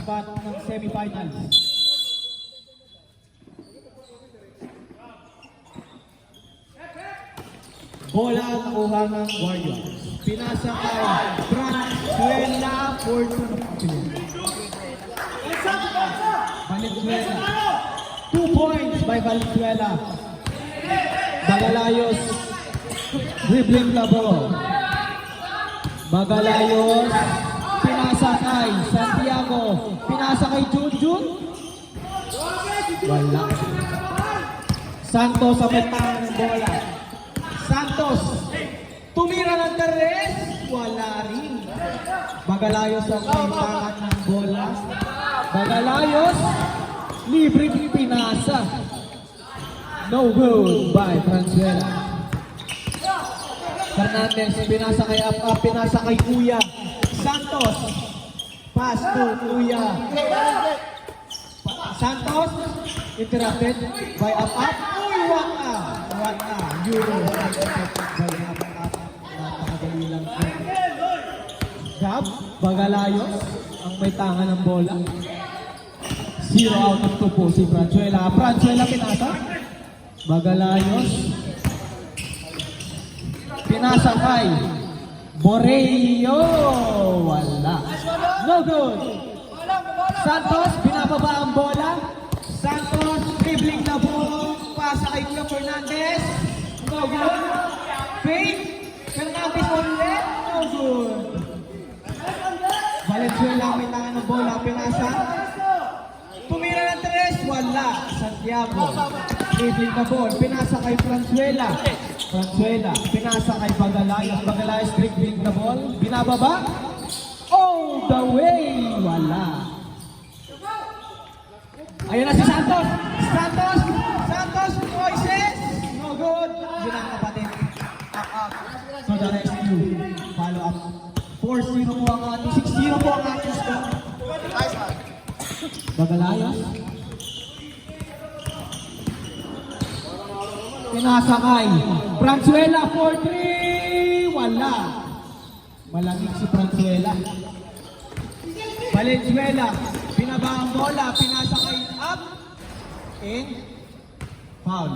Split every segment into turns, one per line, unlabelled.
spot ng semifinals. Bola ang nakuha ng Warriors. Pinasa kay Valenzuela for Valenzuela. 2 points by Valenzuela. Bagalayos dribbling the ball. Bagalayos pinasa kay Santiago. Pinasa kay Junjun. Wala. Santos ang may tangan ng bola. Santos tumira ng Teres. Wala rin. Bagalayos ang may tangan ng bola. Bagalayos libre pinasa. No good by Valenzuela. Fernandez pinasa kay Up, pinasa kay Kuya. Santos pass to Kuya. Santos interrupted by Up. Uy, waka. Euro by Up. Napakadali lang. Gab, Bagalayos ang may tangan ng bola. 0 out of 2 po si Valenzuela. Valenzuela pinasa. Bagalayos pinasa kay Borello. Wala. No good. Santos pinababa ang bola. Santos dribbling na ball. Pasa kay Kuya Fernandez. No good. Faith Fernandez ulit. No good. Valenzuela may tangan ng bola. Pinasa. Tumira ng Teres. Wala. Santiago dribbling na ball. Pinasa kay Valenzuela. Pinasa kay Bagalayos. Bagalayos dribbling the ball. Binababa. All the way. Wala. Ayun na si Santos. Santos. Moises. No good. Yun ang kapatid. Up. So the rescue. Follow up. 4-0 po ang ating. 6-0 po ang ating score. Bagalayos. Pinasa kay Valenzuela for 3. Wala. Malamig si Valenzuela. Valenzuela. Binaba ang bola. Pinasa kay Up. And foul.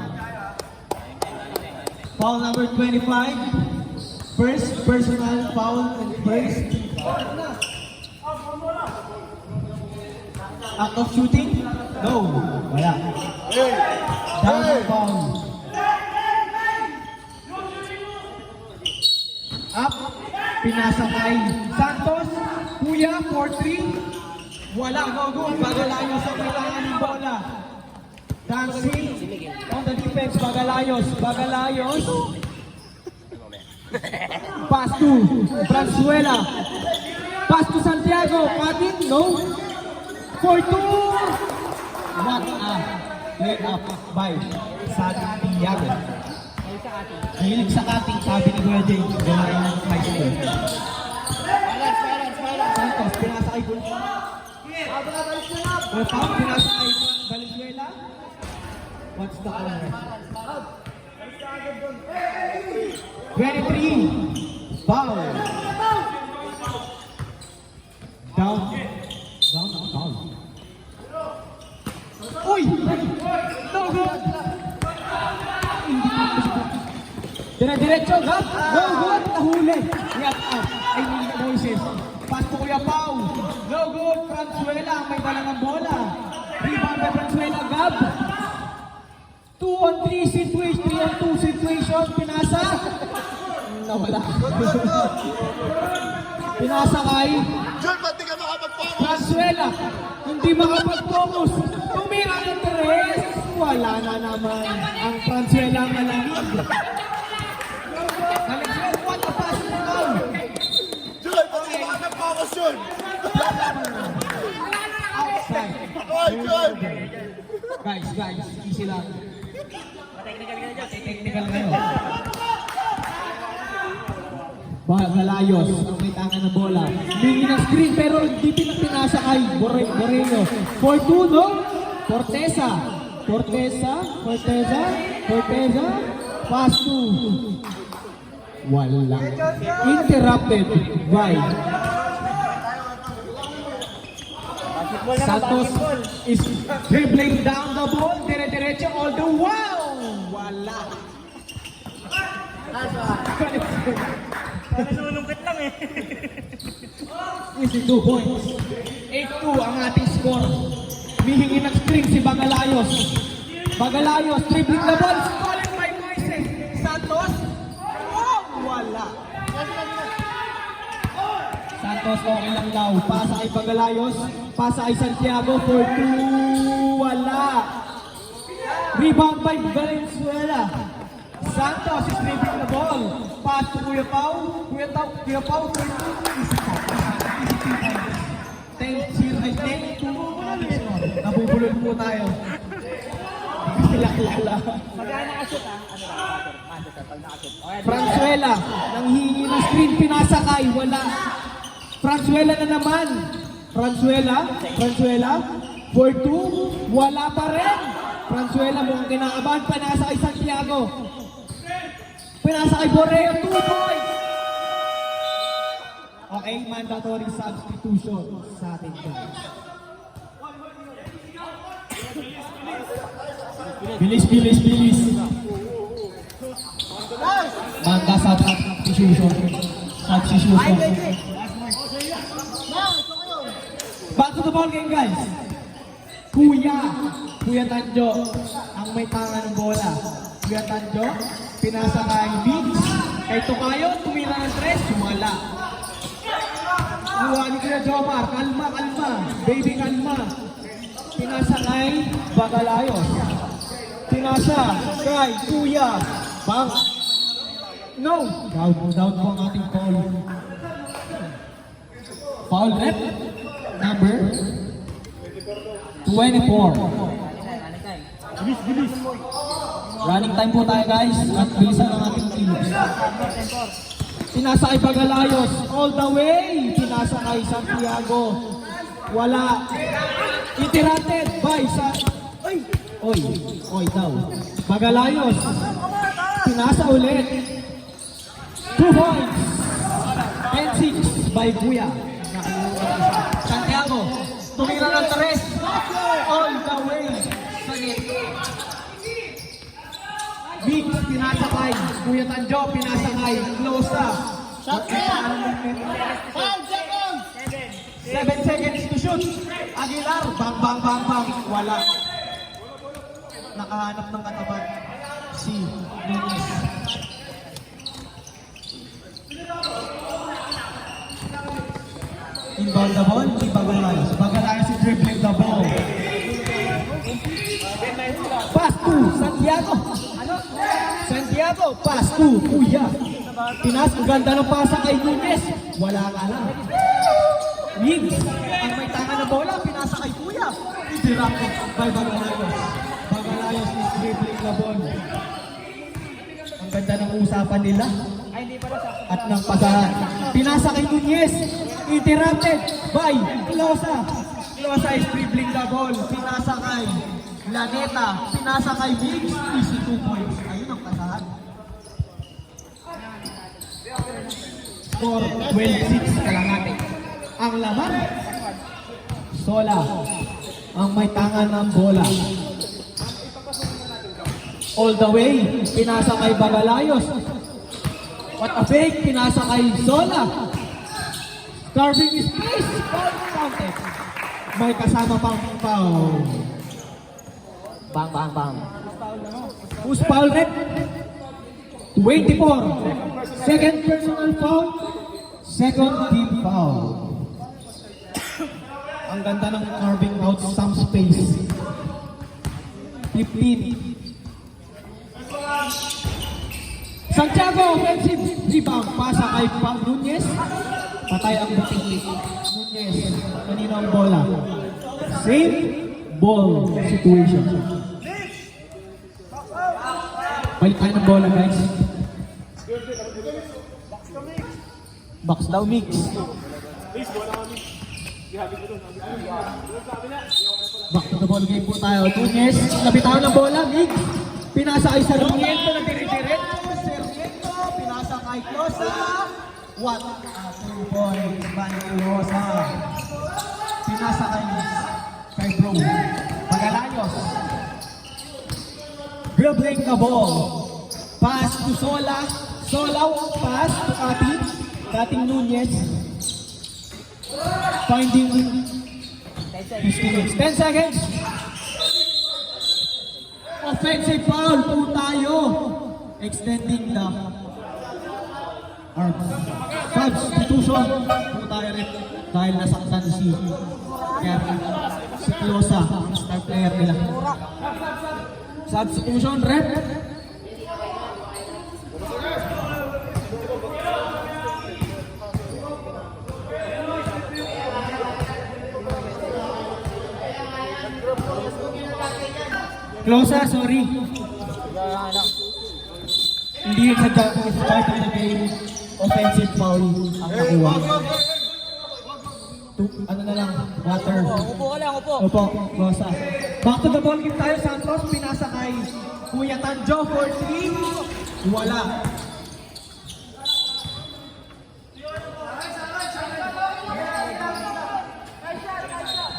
Foul number 25. First personal foul and first act of shooting? No. Wala. Down foul. Up, pinasa kay Santos, Kuya, 4-3, wala, no good, Bagalayos ang kailangan ng bola. Dancing on the defense, Bagalayos, pass to Valenzuela, pass to Santiago, cutting, no, 4-2, what a play up by Santiago. Mahilig sa cutting, sabi ni Kuya Jay, gawin ng high school. Santos, pinasa kay pinasa kay Valenzuela. What's the call? 23, foul. Down, foul. Uy! No good! Dire-diretso, Gab. No good. Nahuli. Yan out. Ay, hindi Moises. Pass to Kuya Pau. No good. Valenzuela. May dala ng bola. Rebound by Valenzuela, Gab. 2-on-3 situation. 3-on-2 situation. Pinasa. Nawala. Pinasa kay
John, ba't di ka makapag-focus?
Valenzuela. Hindi makapag-focus. Tumira ng Teres. Wala na naman ang Valenzuela ang malamig. Valenzuela, what a pass to Pau.
John, ba't di ka makapag-focus yun?
Outside.
Oy, John!
Guys, easy lang. Technical ngayon. Bagalayos, ang may tangan ng bola. Hingi ng screen pero hindi pinasa kay Borello. 4-2, no? Forteza. Pass to. Wala. Interrupted by Santos is dribbling down the ball. Dire-diretso all the wow! Wala.
Nalulungkot lang eh.
Easy 2 points. 8-2 ang ating score. Mihingi ng screen si Bagalayos. Bagalayos, dribbling the ball. Stolen by Moises. Santos. Oh, wala. Santos, okay lang daw. Pasa kay Bagalayos. Pasa kay Santiago for 2. Wala. Rebound by Valenzuela. Santos is dribbling the ball. Pass to Kuya Pau. Kuya Pau for 2. Easy po. Easy 10-2. Nabubulol po tayo. Kilala.
Magkano nakashoot ah? Ano ba? Pag nakashoot. Okay,
Franzuela, nanghihingi ng screen, pinasakay, wala. Franzuela na naman. Franzuela, for 2, wala pa rin. Franzuela, mukhang kinakabahan, pinasakay Santiago. Pinasakay Borreo, 2 points. Okay, mandatory substitution sa atin. Bilis. Manda substitution. Back to the ball game, guys. Kuya Tanjo, ang may tanga ng bola. Kuya Tanjo, pinasa kay Biggs. Kay Tokayo, tumira ng 3, wala. Kuha ni Kuya Jomar, kalma. Baby, kalma. Pinasa kay Bagalayos. Pinasa kay Kuya Bang. No! Down po ang ating foul. Foul rep number 24.
bilis.
Running time po tayo, guys. At bilisan ang ating kilos. Pinasa kay Bagalayos. All the way. Pinasa kay Santiago. Wala. Interrupted by Oy daw. Bagalayos. Pinasa ulit. 2 points. 10-6 by Kuya. Santiago. Tumira ng 3. All the way. Sagit. Big, pinasa kay Kuya Tanjo. Pinasa kay Closa.
5 seconds!
7 seconds to shoot. Aguilar. Bang. Wala. Nakahanap ng katapat si Nunez. Inbound the ball, si Bagalayos. Bagalayos is dribbling the ball. Pass to Santiago. Santiago, pass to Kuya. Pinas, ang ganda ng pasa kay Nunez. Wala ka lang. Wings, ang may tanga ng bola, pinasa kay Kuya. Interrupted by Bagalayos. Bagalayos is dribbling the ball. Ang ganda ng usapan nila. At ng pasahan. Pinasa kay Nunez. Interrupted by Closa. Closa is dribbling the ball. Pinasa kay Laneta. Pinasa kay Biggs. Easy 2 points. Ayun ang pasahan. Score 12-6 ka lang natin. Ang laman. Sola. Ang may tangan ng bola. All the way. Pinasa kay Bagalayos. What a fake. Pinasa kay Sola. Carving is placed. Foul counted. May kasama pang foul. Bang. Who's foul rep? 24. Second personal foul. Second team foul. Ang ganda ng carving out some space. 15. Santiago, offensive rebound. Pasa kay Pang Nunez. Patay ang butik. Nunez. Kanina ang bola. Same ball situation. Balik tayo ng bola, guys. Box daw mix. Back to the ball game po tayo. Nunez, nabitawan ng bola, mix. Pinasa kay Sarmiento na dire-diretso. Sarmiento, pinasa kay Closa. What a 2 points by Closa. pinasa kay Bro. Magalayos. Dribbling the ball. Pass to Sola. Solaw, pass to Kating Nunez. Finding 10 seconds. Offensive foul po tayo. Extending the arms. Substitution po tayo rin. Dahil nasaktan si Closa, star player nila. Substitution rep. Closa, sorry. Hindi yun sa start of the game. Offensive foul ang nakuha. Ano na lang, water.
Upo ka lang, upo.
Opo, Closa. Back to the ball game tayo. Santos, pinasa kay Kuya Tanjo for 3. Wala.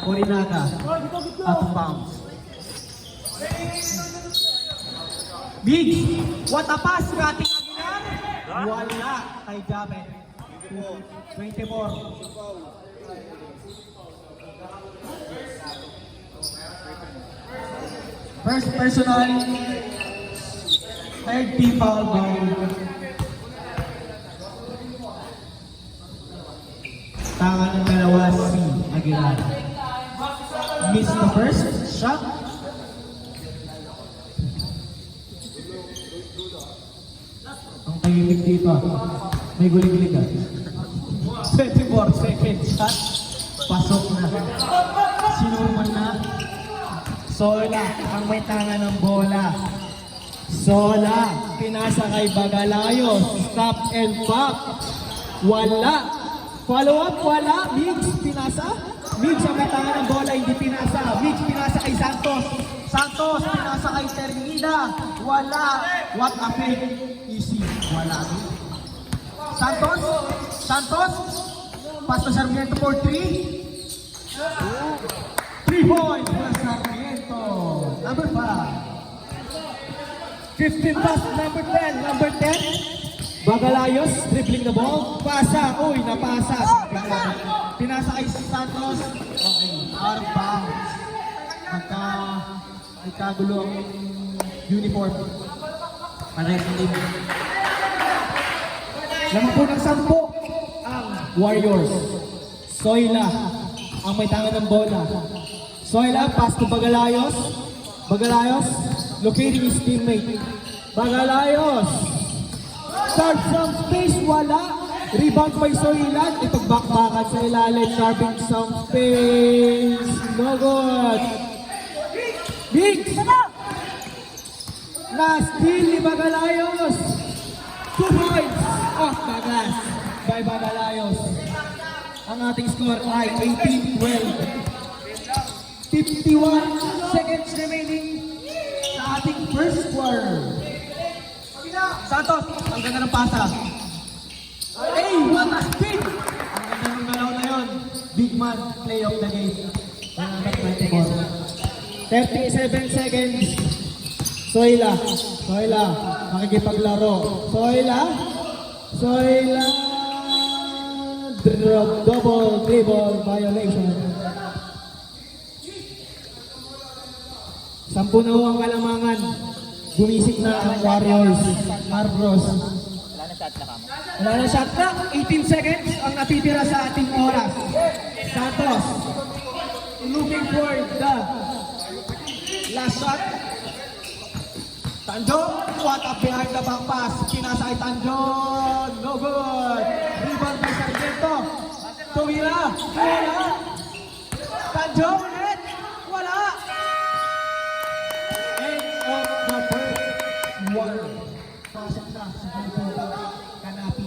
Orinaka, out of bounds. Big, what a pass, Kating Aguilar. Wala kay Jamet. 24. First personal, third team foul goal. Tanga ng dalawa si Aguilar. Miss the first shot. Ang tahimik dito. May gulig-gulig ah. 24 seconds shot. Pasok na. Sinuman na. Sola, ang may tanga ng bola. Sola, pinasa kay Bagalayo. Stop and pop. Wala. Follow up, wala. Migs, pinasa. Migs ang may tanga ng bola, hindi pinasa. Migs, pinasa kay Santos. Santos, pinasa kay Ternida. Wala. What a fake. Easy. Wala. Santos. Santos. Pass to Sarmiento for 3. 3 points for Sarmiento. Number 5. 15 pass, number 10. Number 10. Bagalayos, dribbling the ball. Pasa. Uy, napasa. Pinasa kay Santos. Okay, out of bounds. Nagkagulo ang uniform. Pareho din. Lamang po ng 10 ang Warriors. Soyla ang may tanga ng bola. Soyla, pass to Bagalayos. Bagalayos, locating his teammate. Bagalayos. Start some space, wala. Rebound by Soyla. Ito bakbakan sa ilalim. Carving some space. No good. Big. Na-steal ni Bagalayos. 2 points off the glass by Bagalayos. Ang ating score ay 18-12. 51 seconds remaining sa ating first quarter. Santos, ang ganda ng pasa. Hey, what a spin! Ang ganda ng galaw na yun. Big man, play of the game. 37 seconds. Soyla, Soyla, makikipaglaro. Soyla, Soyla, double dribble violation. 10 na ho ang kalamangan. Bumisik na ang Warriors. Marbros.
Wala na shot na kamo.
Wala na shot na. 18 seconds ang natitira sa ating oras. Santos. Looking for the last shot. Tanjo. What up behind the back pass. Pinasa kay Tanjo. No good. Rebound by Sarmiento. Tumira. Wala. Tanjo ulit. Wala. Of the first one. Pasok na sa Philippine Kanapi.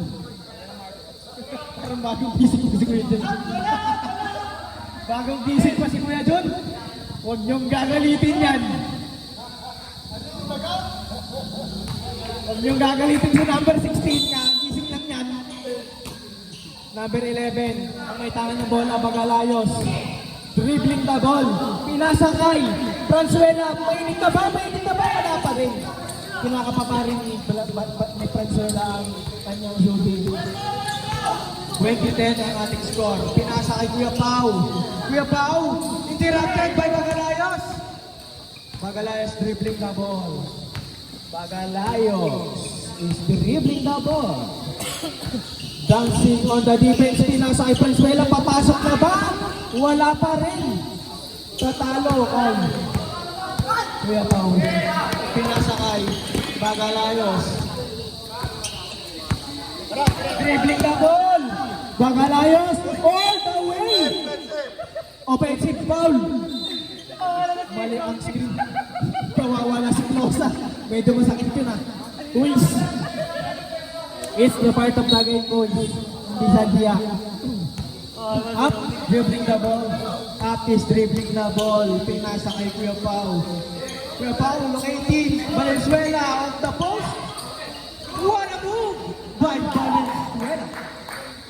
Parang bagong gising pa si Kuya John. Bagong gising pa si Kuya John. Huwag niyong gagalitin yan. Huwag niyong gagalitin sa number 16 ka. Gising lang yan. Number 11. Ang may tangan ng bola, Bagalayos. dribbling the ball, pinasakay, Franzuela, mainit na ba? Mainit na ba? Wala pa rin. Kinakapapa rin ni Franzuela ang kanyang shooting. 20-10 ang ating score. Pinasa kay Kuya Pau. Kuya Pau, interrupted by Bagalayos. Bagalayos dribbling the ball. Bagalayos is dribbling the ball. Dancing on the defense. Pinasa kay Franzuela. Papasok na ba? Wala pa rin. Tatalo kay Kuya Pau. Pinasa kay Bagalayos. Dribbling the ball. Bagalayos all the way. Offensive foul. Mali ang screen. Kawawala si Closa. Medyo masakit yun ah. Twins. It's the part of the game, coach. Hindi sadya. Up, dribbling the ball. Up is dribbling the ball. Pinasa kay Kuya Pau. Kuya Pau locating Valenzuela on the post. What a move by Valenzuela.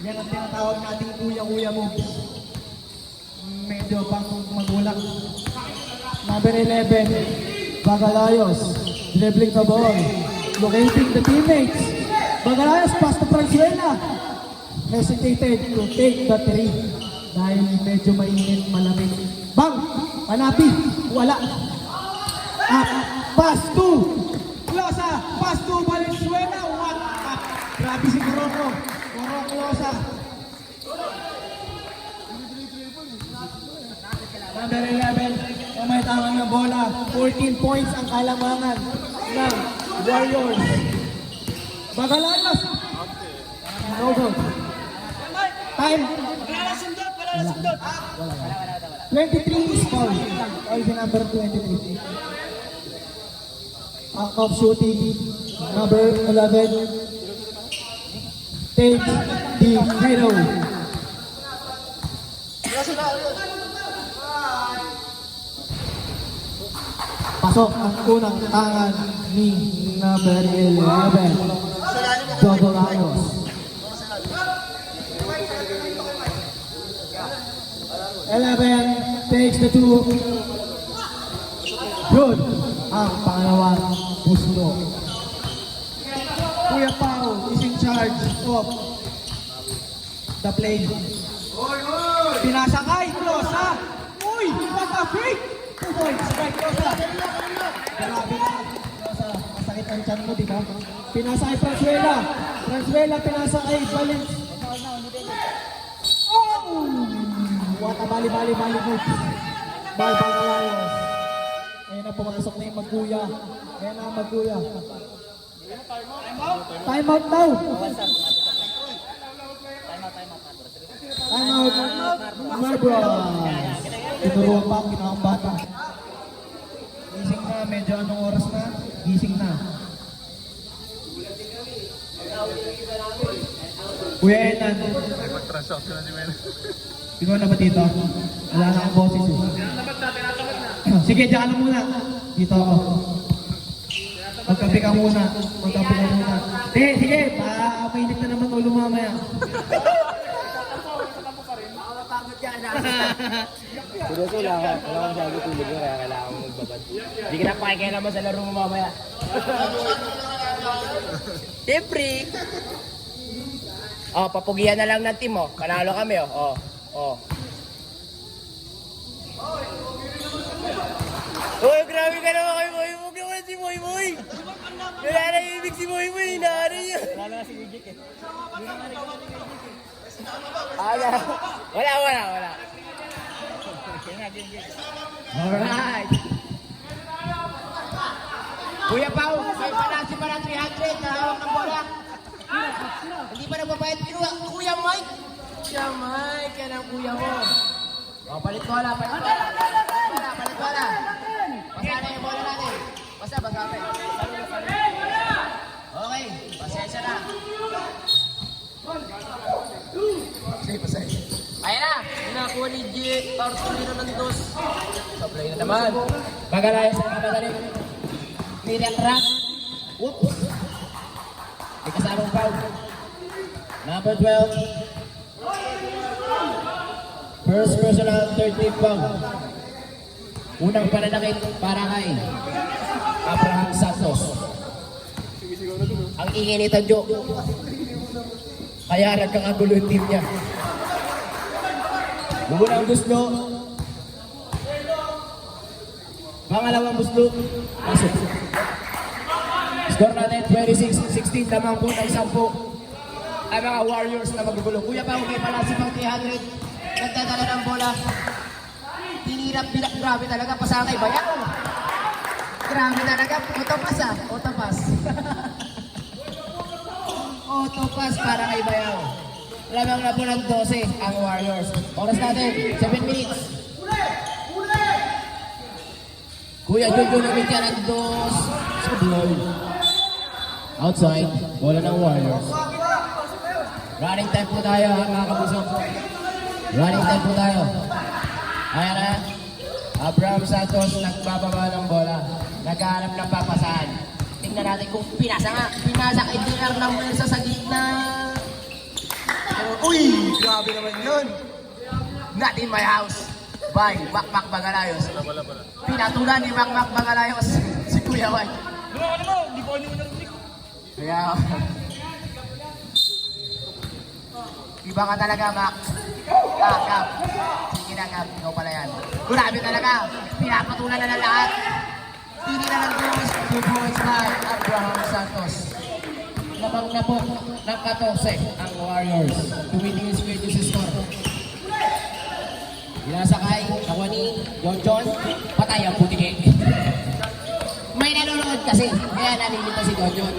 Yan ang tinatawag nating kuya-kuya moves. Medyo pang magulang. Number 11, Bagalayos. Dribbling the ball. Locating the teammates. Bagalayos pass to Franzuela. Hesitated to take the three. Dahil medyo mainit, malamig. Bang! Panapi! Wala. Up. Pass to Closa. Pass to Valenzuela. What up? Grabe si Morocco. Closa. Number 11, may tamang na bola. 14 points ang kalamangan ng Warriors. Bagalayos. No goal. Time.
Wala sundot.
23 is foul. Foul si number 23. Out of shooting, number 11. Take the hero. Pasok ang unang tangan ni number 11. Bagalayos. 11 takes the two. Good. Ang pangalawang pusto. Kuya Pau is in charge of the play. Pinasa kay Closa. Uy! What a fake! 2 points kay Closa. Grabe na. Closa, masakit ang tiyan mo, di ba? Pinasa kay Franzuela. Franzuela pinasa kay Valens. Oh! What a bali moves. By Bagalayos. Ayan na, pumasok na yung magkuya. Ayan na ang magkuya. Time out daw. Time out. Marbros. Tinuruan pa ang ginawang bata. Gising na, medyo anong oras na? Gising na. Kuya Enan.
Mag-transaction na si Mel.
Ikaw na ba dito? Wala na akong boses eh. Sige, dyan ka na muna. Dito ako. Magkape ka muna. Sige, mainit na naman ulo mamaya.
Seryoso lang, wala akong sabi tulog mo, kaya kailangan mo magbabad. Hindi ka na pakikaya naman sa laro mo mamaya. Siyempre. Oh, papugihan na lang ng team, oh. Panalo kami, oh. Oh, grabe ka naman kay Moy. Huwag naman si Moy. Wala na ibig si Moy. Hinaari niya. Wala na si Mijik eh. Wala. Alright. Kuya Pau, may balansi pa ng 300 na hawak ng bola. Hindi pa nagbabayad kinuha. Kuya Mike. Yan ang kuya mo. O, palit bola. Basa na yung bola natin. Basa natin. Okay, pasensya na. Ayan na, inakuha ni G. Tarsulino ng dos. Sablay na naman. Bagalayos na kapagaling. Midak rat. Whoops. May kasamang foul. Number 12. First personal 13 pound. Unang pananakit para kay Abraham Santos. Ang ingay ni Tanjo. Kaya nagkakagulo yung team niya. Unang buslo. Pangalawang buslo. Pasok. Score natin 26-16. Lamang po ng 10. Ay mga Warriors na magugulo. Kuya pa, okay pala si Pang 300. Nagdadala ng bola. Tinirap, grabe talaga. Pasakay bayan. Grabe talaga. Autopass ah. Autopass. Autopass para kay Bayaw. Lamang na po ng 12 ang Warriors. Oras natin, 7 minutes. Kuya Jojo nabigyan ng 2. Sablay. Outside, bola ng Warriors. Running time po tayo, mga kabusok. Running time po tayo. Ayan na. Abraham Santos nagbababa ng bola. Naghahanap ng papasahan. Tingnan natin kung pinasa nga. Pinasa kay DR ng Mersa sa gitna. Uy! Grabe naman yun. Not in my house. By Makmak Bagalayos. Pinatulan ni Makmak Bagalayos si Kuya White. Kaya... Iba ka talaga, Mac. Kap. Sige na, Kap. Ikaw pala yan. Grabe talaga. Pinapatulan na ng lahat. Tini na ng 2 points na Abraham Santos. Lamang na po ng 14 ang Warriors. Tumitingin si Kuya sa score. Inasakay, ako ni John. Patay ang puti. May nanonood kasi. Kaya nalilito si John.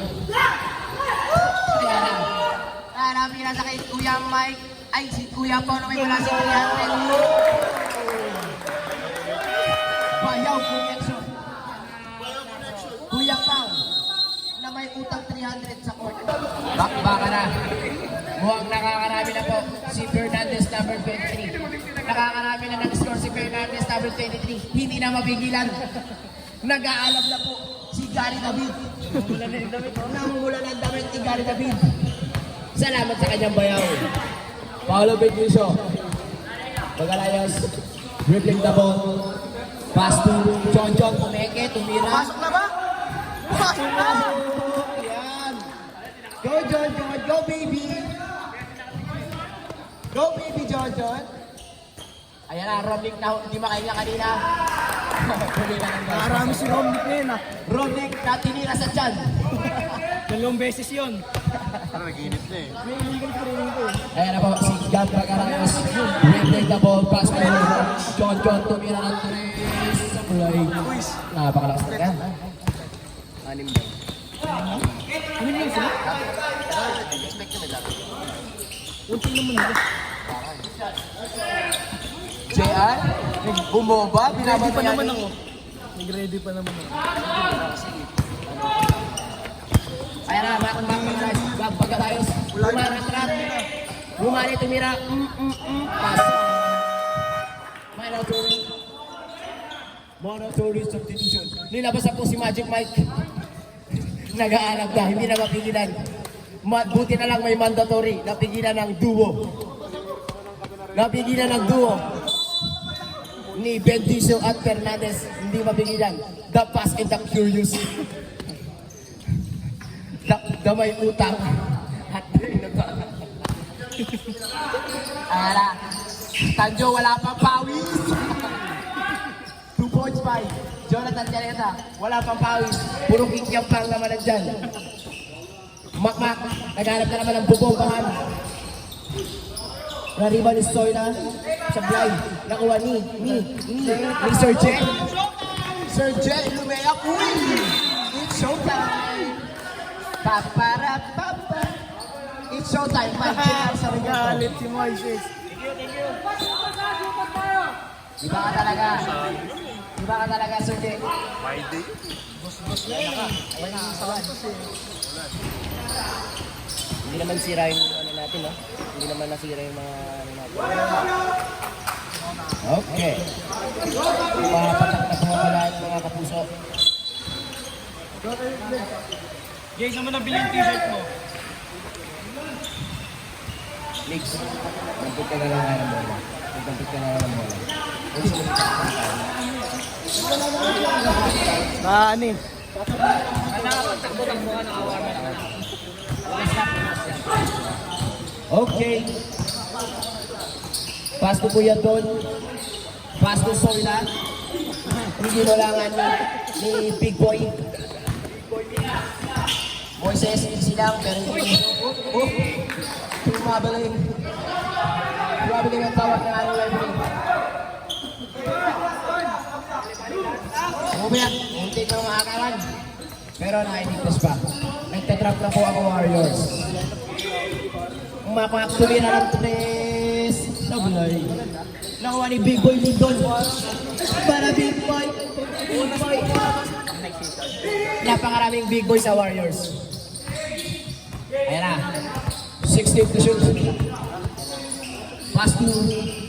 Kaya na. Namin nasa kay Kuya Mike. Ay, si Kuya Paulo may wala si Kuya Mike. Bayaw connection. Kuya Pao na may utang 300 sa court. Bakbaka na. Mukhang nakakarami na po si Fernandez number 23. Nakakarami na nag-score si Fernandez number 23. Hindi na mapigilan. Nag-aalam na po si Gary David. Namumula ng damit ni Gary David. Salamat sa kanyang bayaw. Paolo Benjuso. Magalayos. Dribbling the ball. Pass to John Pumeke. Tumira. Pasok na ba? Pasok na! Yan. Go John. Go baby. Go baby John. Ayan na. Romnick na hindi makahinga kanina.
Marami si Romnick na yun ah.
Romnick na tinira sa tiyan.
2 beses yun.
Parang nag-init na eh.
May illegal pa rin ito.
Ayan na po, si Gab Bagarayos. Dribbling the ball, pass to John tumira ng 3. Sablay. Napakalakas na yan.
Anim daw.
Ano yun sila?
Expect nyo nila.
Unti naman nila.
JR, bumoba,
Ready pa naman
binabati
ako. Nag-ready pa naman ako.
Ayan na, bakang Gab Bagarayos. Umaratrat. Bumali, tumira. Pass. Mandatory substitution. Nilabas na po si Magic Mike. Nag-aanap na, hindi na mapigilan. Buti na lang may mandatory. Napigilan ng duo. Ni Bendicio at Fernandez. Hindi mapigilan. The Fast and the Curious. The may utang. At Ara. Tanjo, wala pang pawis. 2 points by Jonathan Caleta. Wala pang pawis. Puro kikyang pang naman nandyan. Makmak. Naghanap na naman ng bubongkahan. Nariba ni Soyna. Sablay. Nakuha ni Sir J. Sir J. Lumeyak. Uy! It's showtime. Papa. It's showtime. Sa
Galit si Moises.
Iba ka talaga, Sir J.
My day.
Hindi naman sira yung ano natin, no? Hindi naman nasira yung mga ano natin. Okay. Papatak na po lahat mga kapuso.
Guys, naman nabili yung t-shirt mo.
Mix. Nagpunta na lang ng bola. Nagkampit ka na naman mo.
Ano eh.
Okay. Pass to Kuya Don. Pass to Soyla. Hindi walangan ni Big Boy. Moises, easy lang, pero hindi. Tumabalik. Tumabalik ang tawag ng ano library. Umaya, muntik na mga akalan. Pero nailigtas pa. Nagtatrap na po ako Warriors. Umapak tumira ng 3. Sablay. Nakuha ni Big Boy Lindon. Para Big Boy. Big Boy. Napakaraming Big Boy sa Warriors. Ayan na. 16 to shoot. Pass to...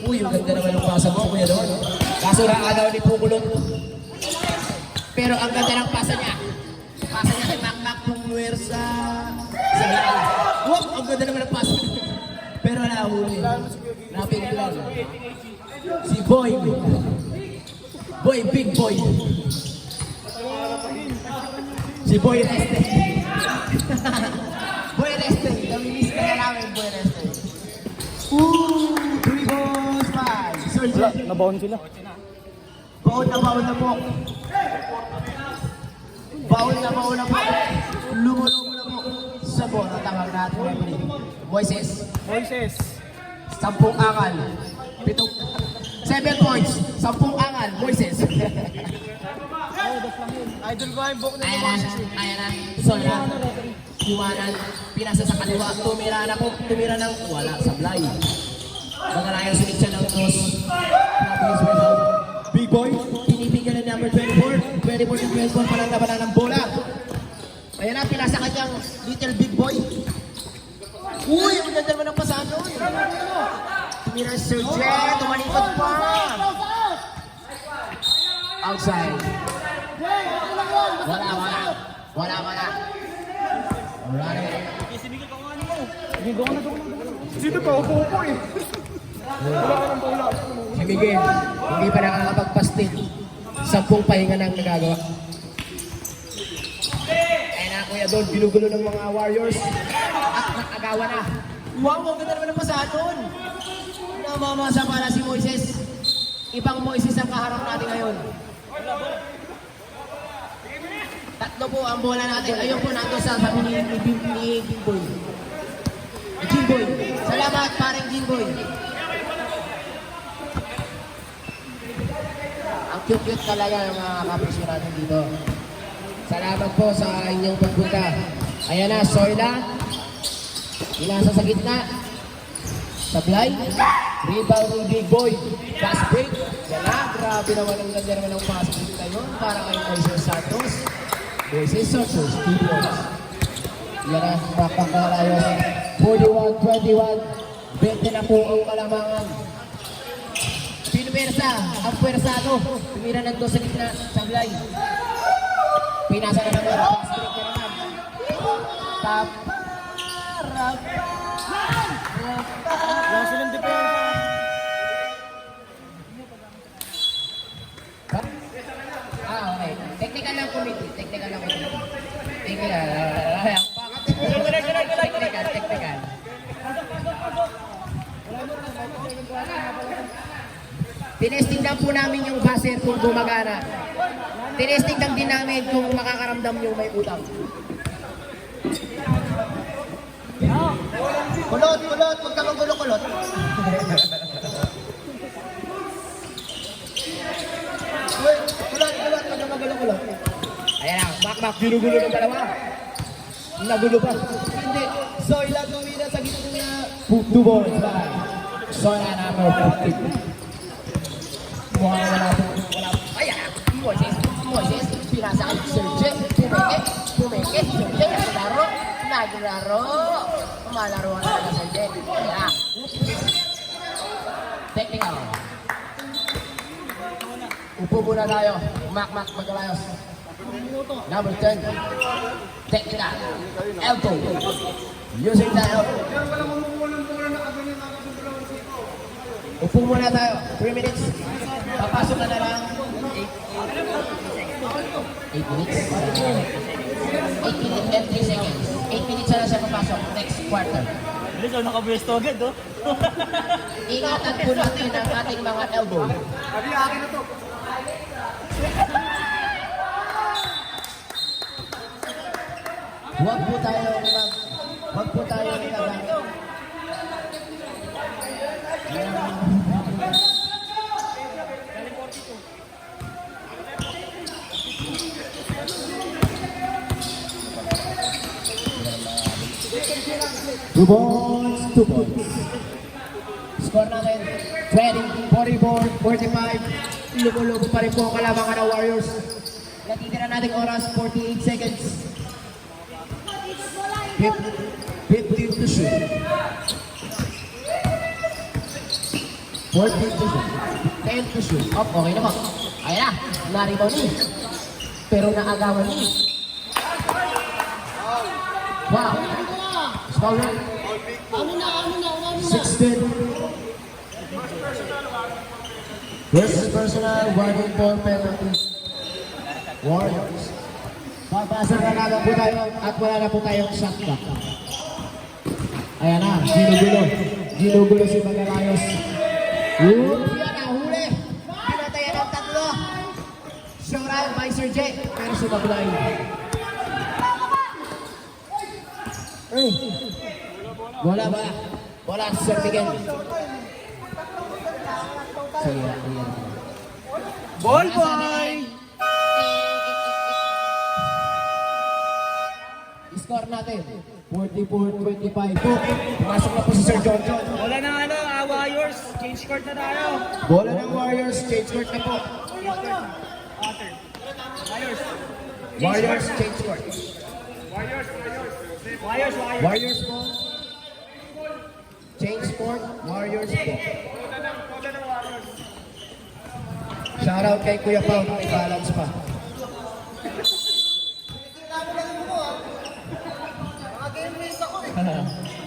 Uy, ang ganda naman yung pasa mo, Kuya Don. Kaso nakagaw ni Pukulot. Pero ang ganda ng pasa niya. Pasa niya kay Mac Pumuer sa lahat. Wow, ang ganda naman ng pasa. Pero nahuli. Napinglan. Si Boy. Boy, Big Boy. Si Boy Reste. Boy Reste. Namimiss ka na namin, Boy Reste. Ooh, 3 balls, 5.
Wala, nabaon sila.
Baon na po. Baon na po. Lumulubo na po. Sa bola, tawag natin referee. Moises, 10 angal. 7 points, 10 angal. Moises.
Idol ko yung book na
Ayan na. Soya. Iwanan. Pinasa sa kaliwa. Tumira ng wala. Sablay. Magalayan sunod siya ng cross. Big Boy. Pinipigyan ng number 24. 24 pa lang nabanan ng bola. Ayan na. Pinasa kanyang little Big Boy. Uy! Ang ganda naman ang pasado. Tumira si Sir Jet. Tumalikod pa. Outside. Wala.
Sino ka? Upo eh.
Si Miguel, hindi pa nakakapagpastil. 10 pahinga nang nagagawa. Ayan na, Kuya Don, binugulo ng mga Warriors. At nakagawa na. Wow, ang ganda naman ang pasadon. Namamasa para si Moises. Ibang Moises ang kaharap natin ngayon. Tatlo po ang bola natin. Ayun po nandun sa sabi ni Jimboy. Jimboy. Salamat parang Jimboy. Ang cute-cute talaga ng mga kapresyo natin dito. Salamat po sa inyong pagpunta. Ayan na, Soyla. Inasa sa gitna. Sablay. Rebound ni Big Boy. Pass break. Yan na. Grabe naman ang ganda naman ng pass break na yun. Para kay Moises Santos. Moises Santos. 2 points. Yan na. Bakbak na tayo. 41-21. 20 na po ang kalamangan. Pinuwersa. Ang pwersado. Tumira ng 2 sa gitna. Sablay. Pinasa na naman. Pass break na naman.
Wala silang depensa.
Okay. Technical lang committee. Technical. Tinesting lang po namin yung buzzer kung gumagana. Tinesting lang din namin kung makakaramdam yung may utang. Kulot! Huwag ka magulo-kulot. Kulot! Huwag ka magulo-kulot. Ayan na, makmak, ginugulo ng dalawa. Nagulo pa. Hindi. Soyla tumira sa gitna. 2 balls. Soyla number 15. Mukhang wala. Ayan! Moises, pinasa kay Sir Jet. Pumikit. Sir Jet, naglaro. Malaro na talaga Sir Jet. Ayan. Technical. Upo muna tayo. Makmak, magkalayos. Number 10. Technical. Elbow. Using the elbow. Upo muna tayo. 3 minutes. Papasok na lang. 8 minutes. 8 minutes and 3 seconds. 8 minutes na lang siya papasok. Next quarter.
Bilis, naka-breast agad, oh.
Ingatan po natin ang ating mga elbow. Huwag po tayo nagkagamit. Two points. Score natin, 44-45. Lumo-lumo pa rin po ang kalamangan ng Warriors. Natitira nating oras, 48 seconds. 15 to shoot. 14 to shoot. 10 to shoot. Up, okay naman. Ayan na, naribaw ni. Pero naagawan ni. Wow. Foul na. 16. Versus personal, warning for penalty. Warriors. Papasok na naman po tayo at wala na po tayong shot clock. Ayan na, ginugulo si Magalayos. Oops, yan na, huli. Pinatayan ang tatlo. Shout out by Sir J. Pero sumablay. Bola. Bola, Sir Miguel.
Ball boy!
Score natin, 44-25 po. Pumasok na po si Sir John.
Wala na Warriors. Change court na tayo.
Bola ng Warriors, change court na po. Warriors, change court. Warriors po. Change court, Warriors po. Shoutout kay Kuya Pao, may balance pa.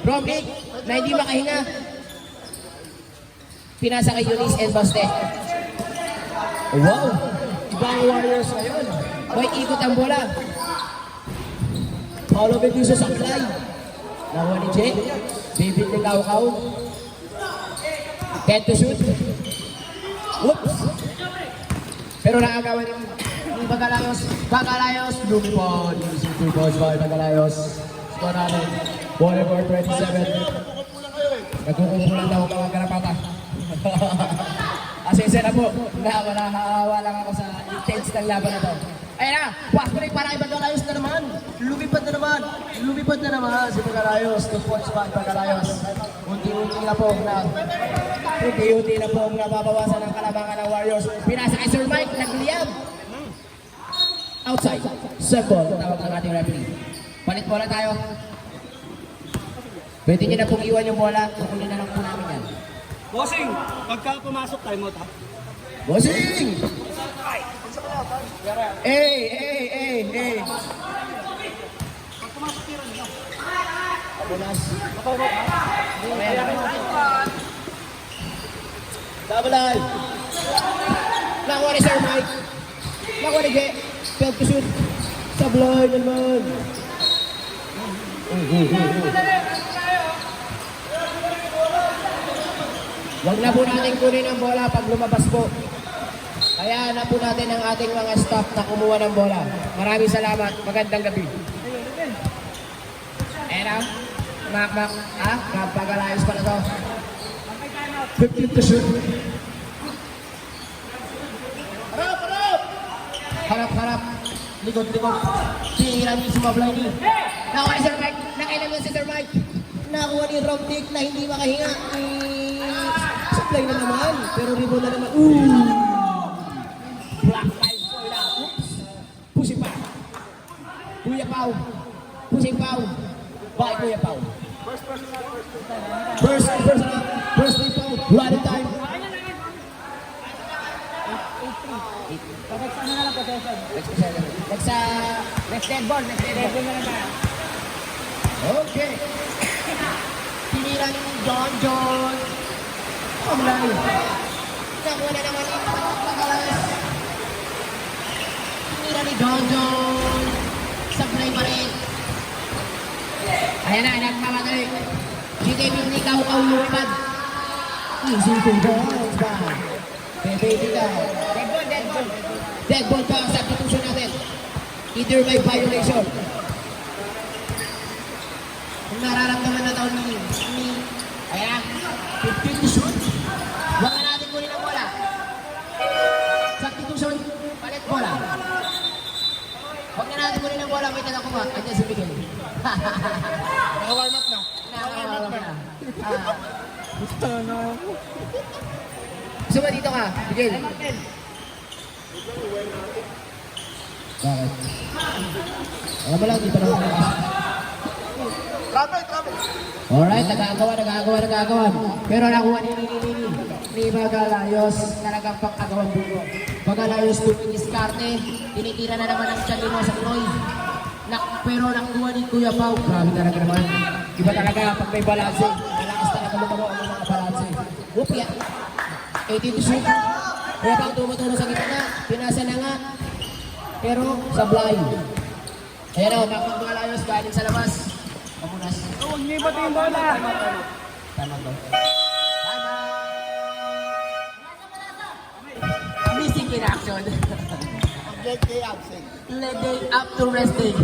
From 8 na hindi makahinga. Pinasa kay Eunice and Baste. Wow! Ibang Warriors ngayon. May ikot ang bola. Paulo Betuso sa fly. Nakuha ni Jake. Bibit ni Kaukaw. 10 to shoot. Whoops! Pero naagawan ni Bagalayos. Lumipod. Using 2 balls by Bagalayos. Score natin. Volleyball 27. Nagkukumpulan daw ang mga karapata. Asensya na po. Nakakawa lang ako sa intense ng laban na to. Ayan na! Fast break para kay Bagalayos na naman. Lumipad na naman si Bagalayos. 2 points by Bagalayos. Unti-unti na po ang nababawasan ng kalabangan ng Warriors. Pinasa kay Sir Mike. Nagliyab. Outside. Second. Tawag ng ating referee. Palit bola tayo. Pwede nyo na pong iwan yung bola. Kukunin na lang po namin yan.
Bossing, pagka pumasok tayo mo, ha?
Bossing! Hey! Abunas. Double eye. Nakuha ni Sir Mike. Nakuha ni Jay. 12 to shoot. Sablay naman. Huwag na po natin kunin ang bola pag lumabas po. Kaya na po natin ang ating mga staff na kumuha ng bola. Maraming salamat. Magandang gabi. Mak. Kapagalayos pa na to. 15 to shoot. Harap. Likod. Tingiran niyo sumablay niyo. Nakuha ni Sir Mike. Nakailan si Sir Mike. Nakuha ni Rob Dick na hindi makahinga. Supply na naman. Pero rebound na naman. Black five. Oops. Pushing pa. Kuya Pao. Pushing Pao. Bye, Kuya Pao. First Pao. Running time. Next dead ball na lang. Okay. Tinira ni John. Sablay. Nakuha na naman ito. Pagkalas. Tinira ni John John. Sablay pa rin. Ayan na, nagmamadali. Si David Ikaw ang lumipad. Easy to go. David Ikaw. Dead ball pa ang substitution natin. Either by violation. Kung nararamdaman na daw ni ayan, 15 to shoot. Huwag na natin kunin ang bola. Substitution, palit bola. Huwag na natin kunin ang bola. May tanong ko ba? Andiyan si Miguel.
Naka-warm up na.
Nakakawala mo na. Gusto ba dito ka, Miguel? Bakit? Alam mo lang, di pa naman ako.
Travel.
Alright, nagagawa. Pero nakuha ni Bagalayos, talagang pang-agawang bulo. Bagalayos tumidiskarte, tinitira na naman ang Chalino sa Pinoy. Pero nakuha ni Kuya Pao, grabe talaga naman. Iba talaga pag may balanse, malakas talaga lumaro ang mga balanse. Whoop, yan. 18 to shoot. Kuya Pao tumutulong sa gitna, pinasa na nga. Pero sablay. Ayan o, Bagalayos galing sa labas. Pamunas.
Huwag niyo iba yung bola.
Tama ba? Missing in action.
Get day absent.
Let day up to rest day.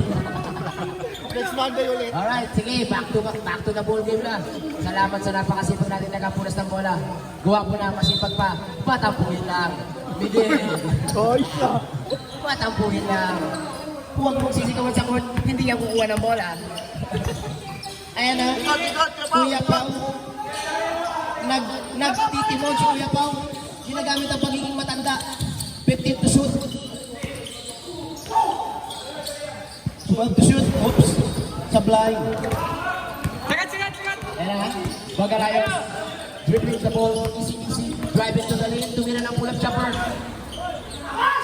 Next Monday ulit.
Alright, sige, back to the ball game na. Salamat sa napakasipag natin nagkapunas ng bola. Gawa po na masipag pa. Patampuhin lang. Miguel. Patampuhin lang. Huwag mong sisigawan sa court, hindi yan kukuha ng bola. Ayan na, Kuya Pao. Nagtitimon si Kuya Pao. Ginagamit ang pagiging matanda. 15 to shoot.
12 to shoot. Oops. Sablay.
Sigat.
Ayan na, Bagalayos. Dribbling the ball, easy. Drive into the lane, tumira ng pull-up jumper.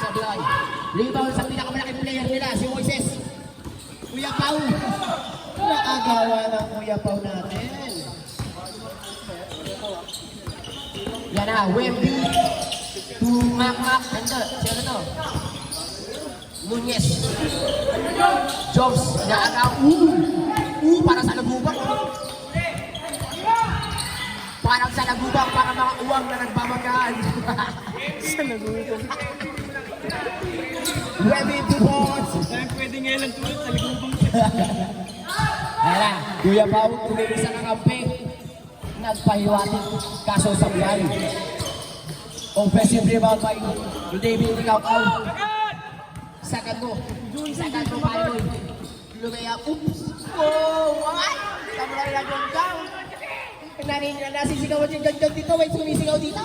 Sablay. Rebound sa pinakamalaking player nila, si Moises. Kuya Pao.
Nakagawa ng Kuya Pao natin.
Yan na, Wemby. To Mac. Sino to? Nunez. Jobs. Naagaw. Para sa lagubang. Parang sa lagubang, para mga uwang na nagbabanggaan.
Sa nagutom.
Wemby to boards.
Saan pwede ngayon lang tulad sa ligubang.
Ayan na, Kuya Pao, tumilis sa kakampi. Nagpahiwatig, kaso sa buhay. Offensive rebound by David Ikaw. Second mo, Paloy. Lumaya, oops. Oh, what? Samurai na John John. Nasisigawan si John John dito, may sumisigaw dito.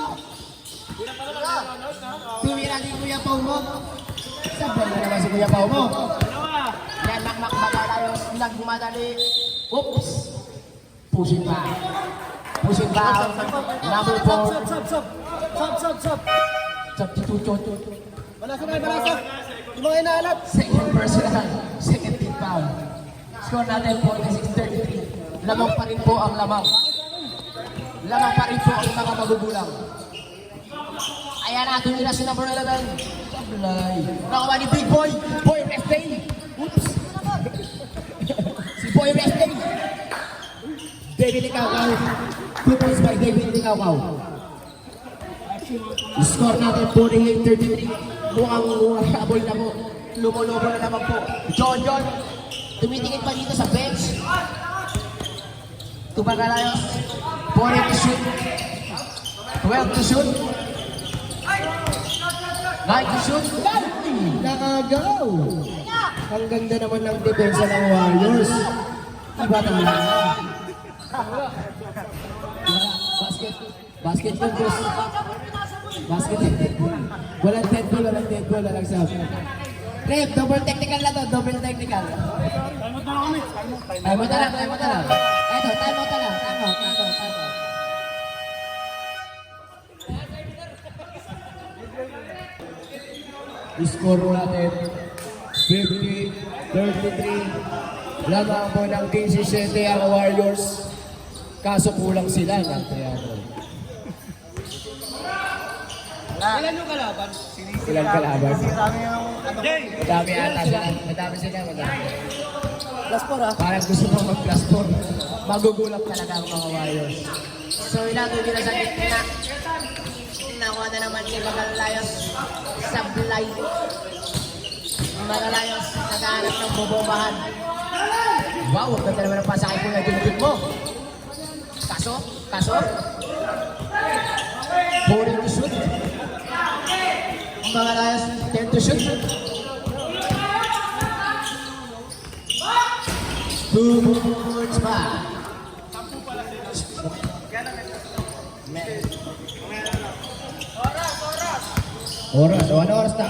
Tumira din Kuya Pao mo. Sabi na naman si Kuya Pao mo. Yan, Bagalayos, nagmadali. Oops! Pushing back. Number 4. Substitution.
Balasa. Yung mga inaalat.
Second personal. Second team foul. Score natin 46-33. Lamang pa rin po ang lamang. Lamang pa rin po ang mga magugulang. Ayan na, tumira si number 11. Sablay. Nakawa ni Big Boy. Boy Resting. Oops. Si Boy Resting. David Ikaw. 2 points by David Ikaw. Score natin 48-33. Mukhang habol na po. Lumolobo na naman po. John. Tumitingin pa dito sa bench. Bagalayos. 40 to shoot. 12 to shoot. 9 to shoot.
Nakagaw. Ang ganda naman ng depensa ng Warriors. Iba talaga.
Basket po, boss. Basket. Walang dead ball, walang sub. Rep, double technical na to, double technical. Time out na lang. Eto, time out na lang. Time out. Score natin 50-33. Lamang po ng 17 ang Warriors. Kaso kulang sila ng 300.
Ilan yung kalaban?
Ilang kalaban?
Marami yung ano.
Madami ata sila. Madami sila. Madami.
Plus 4 ah.
Parang gusto mo mag-plus 4. Magugulap talaga ang mga Warriors. So, ilatuloy na sa gitna. Nakuha na naman ni Magalayos sa Blay. Magalayos, naghahanap ng bobombahan. Wow, ganda naman ang pasakay ko na ginugit mo. Kaso. Boring to shoot. Magalayos, 10 to shoot. 2 points pa. Oras. O, ano oras na?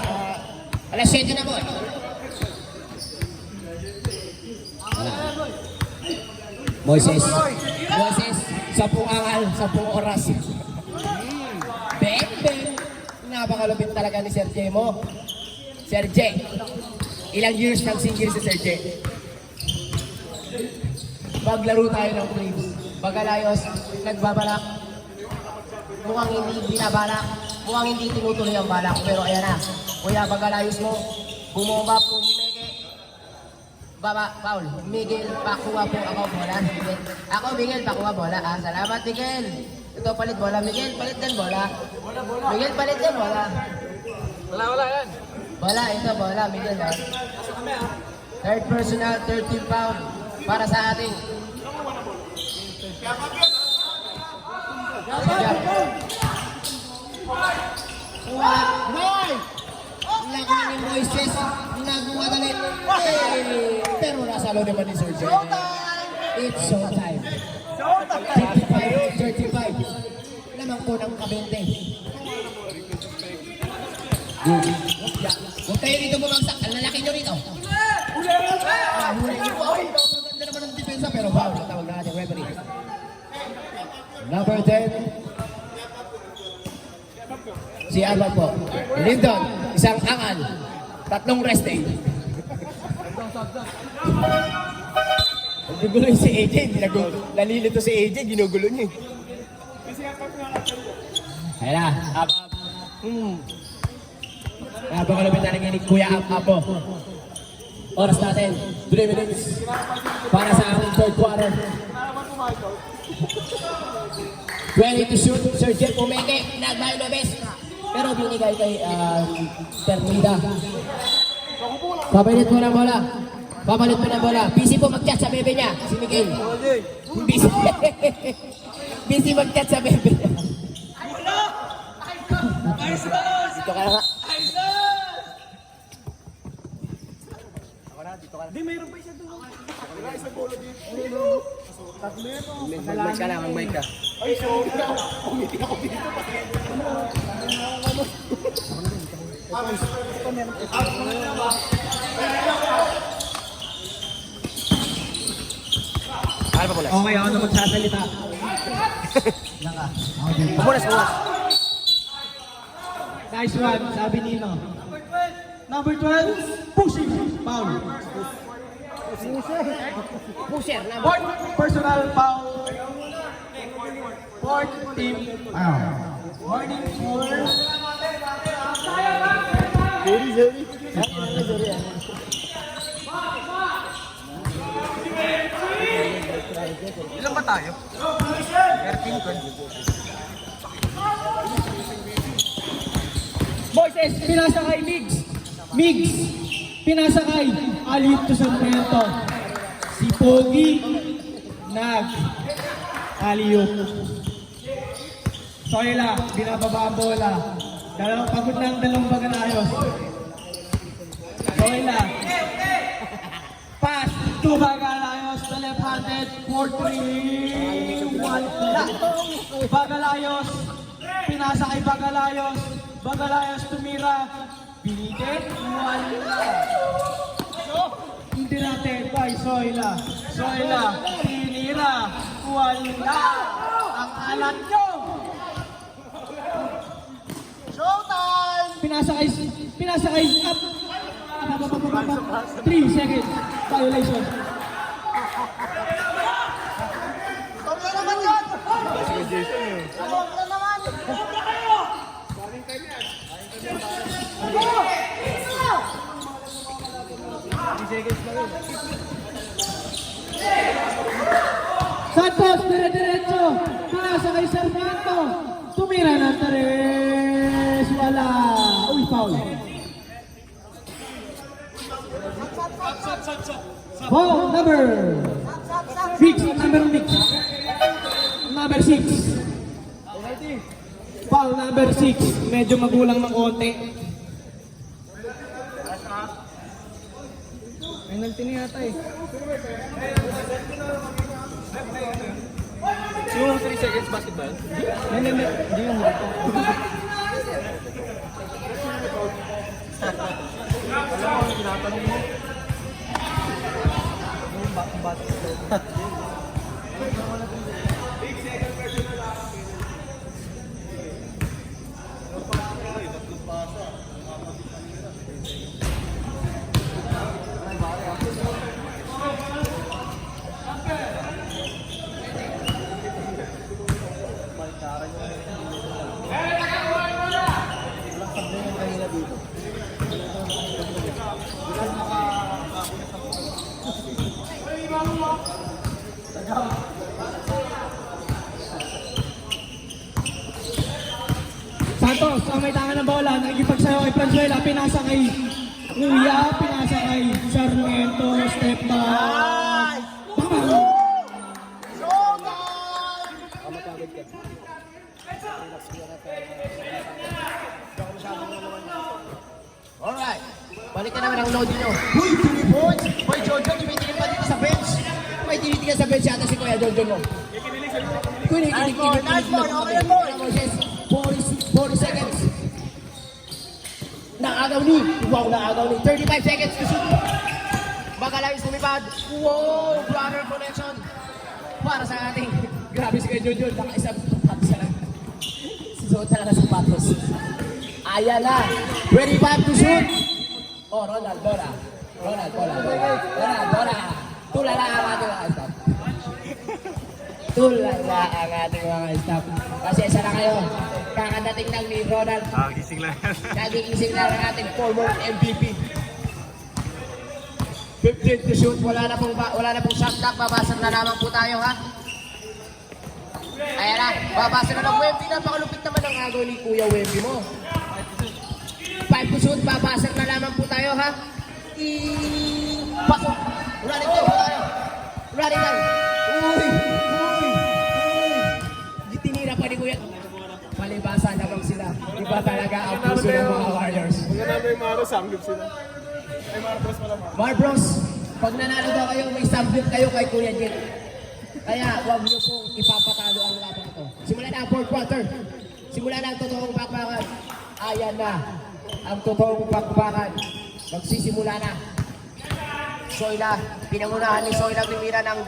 Alas 7 na po. Wala. Moises, 10 angal, 10 oras. Beng. Napakalupit talaga ni Sir J mo. Sir J, ilang years nang single si Sir J? Maglaro tayo ng flames. Bagalayos, nagbabalak. Mukhang hindi binabalak. Mukhang hindi tinutuloy ang balak. Pero ayan na. Kuya, Bagalayos mo. Bumomba po, Miguel. Paul. Miguel, pakuha po ako bola. Miguel. Ako, Miguel, pakuha bola. Salamat, Miguel. Ito, palit bola. Miguel, palit din bola. Miguel, palit din bola.
Wala yan.
Bola, ito, bola. Miguel, ha? Third personal, 13 pound. Para sa ating. Laki ni Moises, nagmadali. Pero nasa loob naman ni Sir J. It's showtime. 35. Lamang po ng kabente. Huwag kayo dito bumagsak. Ang lalaki nyo rito. Huli niyo po. Maganda naman ang depensa pero foul. Tawag na natin referee. Number 10. Si Alban po. Lindon, isang angal. 3 resting. Nagugulo si AJ. Nalilito si AJ. Ginugulo niya. Ayan na. Up. Napakalapit na rin ni Kuya Apo. Oras natin. 3 minutes. Para sa ating third quarter. 20 to shoot. Sir Jeff Umeke. Nagbayo na best. Pero binigay kay Termida. Papalit mo na bola. Busy po mag-chat sa bebe niya. Si Miguel. Busy. Busy mag-chat sa bebe niya. Dito ka nga.
Di, mayroon pa isa doon.
Mag-mic ka lang, mag-mic ka.
Okay, ako na magsasalita.
Bubunas.
Nice one, sabi Nino. Number 12, pushing, foul.
Pusher na.
Fourth personal foul. Fourth team foul. Warning for...
Ilan ba tayo? 13, 20.
Moises, pinasa kay Migs. Pinasa kay Alip to Sanpento. Si Pogi, Aliyok. Soyla, binababa ang bola. Pagod na ang dalawang Bagalayos. Soyla. Pass to Bagalayos, the left-handed, 4-3, 1. Bagalayos, pinasa kay Bagalayos. Bagalayos tumira. Binigit, 1. Interrupted by Soyla. Tinira, 1. Ang alat nyo. Showtime! Pinasa kay up. 3 seconds. Violation.
Stop na naman yan! Stop na naman!
Santos, dire-diretso. Pinasa kay Sarmiento. Tumira ng Tares. Wala. Uy, foul. Foul number 6. Number 6. Foul number 6. Medyo magulang ng konti.
Penalty na yata eh. Yung 3 seconds basketball? Hindi yung huli. Alam mo, tinatanong mo. Yung basketball.
Santos, ang may tangan ng bola, nagipagsayaw kay Franzuela, pinasa kay Kuya, pinasa kay Sarmiento, step back. Bang!
Alright. Balik na naman ang load nyo. Uy, 3 points! Hoy, Jojo, tumitingin pa dito sa bench. May tinitingin sa bench yata si Kuya Jojo mo. Kinikilig.
Nice ball, okay na ball.
40 seconds. Naagaw ni. Wow, naagaw ni. 35 seconds to shoot. Bakalayos lumipad. Wow, brother connection. Para sa ating. Grabe si Kuya Jojo. Nakaisang sapatos na lang. Susuot na lang ng sapatos. Ayan na. 25 to shoot. Oh, Ronald, Dora. Tulala ang ating mga staff. Tulala ang ating mga staff. Kasi isa na kayo. Kakadating lang ni Ronald.
Gising lang.
Nagigising na ang ating former MVP. 15 to shoot. Wala na pong shot clock. Babasag na lamang po tayo, ha? Ayan na. Babasag na ng Wemby. Napakalupit naman ang agaw ni Kuya Wemby mo. 5 to shoot. Babasag na lamang po tayo, ha? Pasok. Running tayo po tayo. Running tayo. Uy. Tinira pa ni Kuya. Palibasa lamang sila. Iba talaga ang puso ng mga Warriors.
Mga namin yung Maro, samgip sila. Ay, Marbros pala.
Marbros, pag nanalo daw kayo, may submit kayo kay Kuya Jet. Kaya huwag niyo pong ipapatalo ang labang ito. Simula na ang 4th quarter. Simula na ang totoong bakbakan. Ayan na. Ang totoong bakbakan. Magsisimula na. Soyla. Pinangunahan ni Soyla tumira ng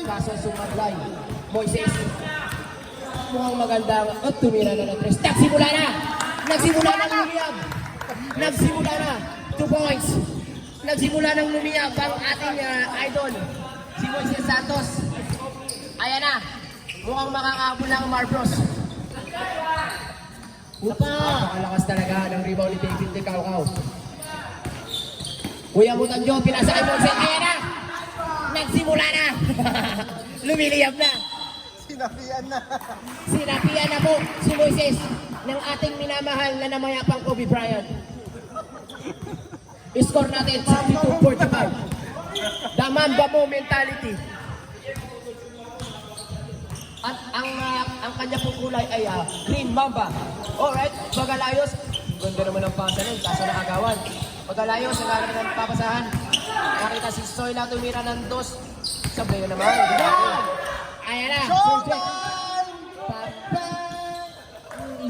kaso sumaglay. Moises. Mukhang maganda. At tumira na ng 3. Nagsimula na. Nagsimula ng lumiyab. Nagsimula na. 2 points. Nagsimula ng lumiyab ang ating idol. Si Moises Santos. Ayan na. Mukhang makakabul ng Marbros. Upa! Napakalakas talaga ng rebound ni David de Caucao. Kuya Mutanjo, pinasa kay Moises. Ayan na! Nagsimula na! Lumiliyab na! Sinapian na po si Moises ng ating minamahal na namayapang Kobe Bryant. Score natin 62-45. The Mamba Mo mentality. At ang kanya pong kulay ay Green Mamba. Alright, Bagalayos. Ganda naman ang pasa nun, kaso nakagawan. Bagalayos, ang alam na papasahan. Nakita si Soyla tumira ng 2. Sablay na naman. Ayan na.